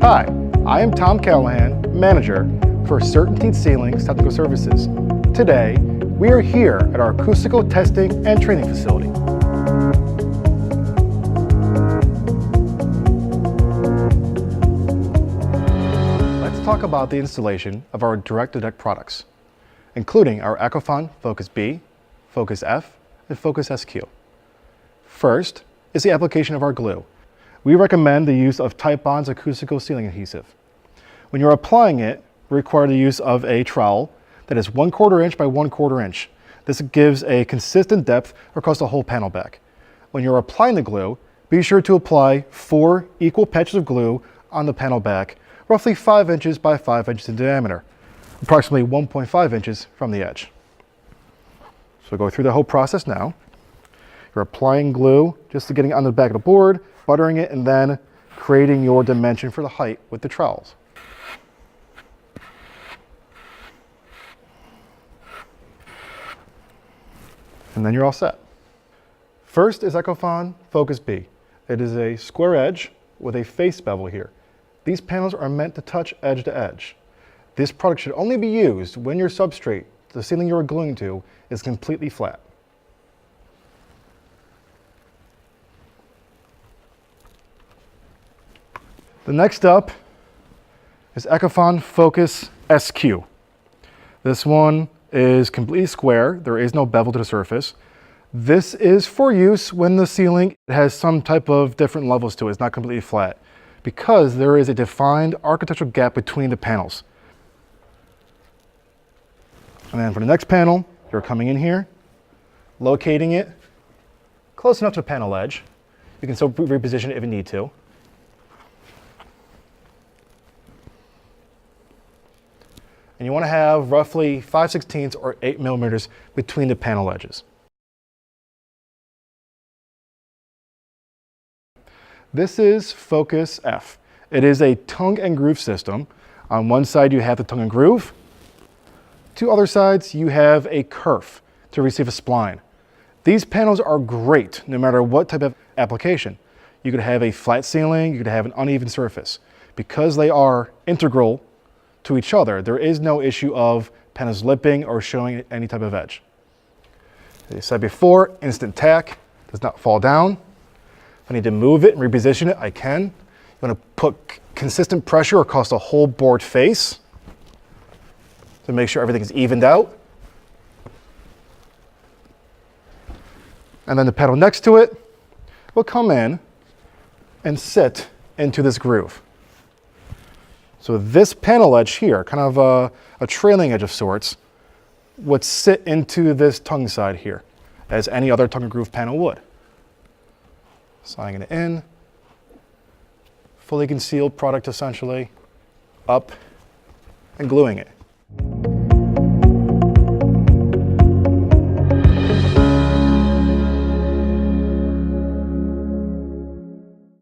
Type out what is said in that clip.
Hi, I am Tom Callahan, Manager for CertainTeed Ceilings Technical Services. Today, we are here at our acoustical testing and training facility. Let's talk about the installation of our direct-to-deck products, including our Ecophon Focus B, Focus F, and Focus SQ. First is the application of our glue. We recommend the use of Titebond's acoustical sealing adhesive. When you're applying it, we require the use of a trowel that is 1/4 inch by 1/4 inch. This gives a consistent depth across the whole panel back. When you're applying the glue, be sure to apply 4 equal patches of glue on the panel back, roughly 5 inches by 5 inches in diameter, approximately 1.5 inches from the edge. So we'll go through the whole process now. You're applying glue just to getting on the back of the board, buttering it, and then creating your dimension for the height with the trowels. And then you're all set. First is Ecophon Focus B. It is a square edge with a face bevel here. These panels are meant to touch edge to edge. This product should only be used when your substrate, the ceiling you're gluing to, is completely flat. The next up is Ecophon Focus SQ. This one is completely square. There is no bevel to the surface. This is for use when the ceiling has some type of different levels to it. It's not completely flat because there is a defined architectural gap between the panels. And then for the next panel, you're coming in here, locating it close enough to the panel edge. You can still reposition it if you need to. And you want to have roughly 5/16 or 8 millimeters between the panel edges. This is Focus F. It is a tongue and groove system. On one side you have the tongue and groove. Two other sides you have a kerf to receive a spline. These panels are great no matter what type of application. You could have a flat ceiling, you could have an uneven surface. Because they are integral to each other, there is no issue of panels lipping or showing any type of edge. As I said before, instant tack, does not fall down. If I need to move it and reposition it, I can. You want to put consistent pressure across the whole board face to make sure everything is evened out. And then the panel next to it will come in and sit into this groove. So this panel edge here, kind of a trailing edge of sorts, would sit into this tongue side here, as any other tongue and groove panel would. Sliding it in, fully concealed product essentially, up and gluing it.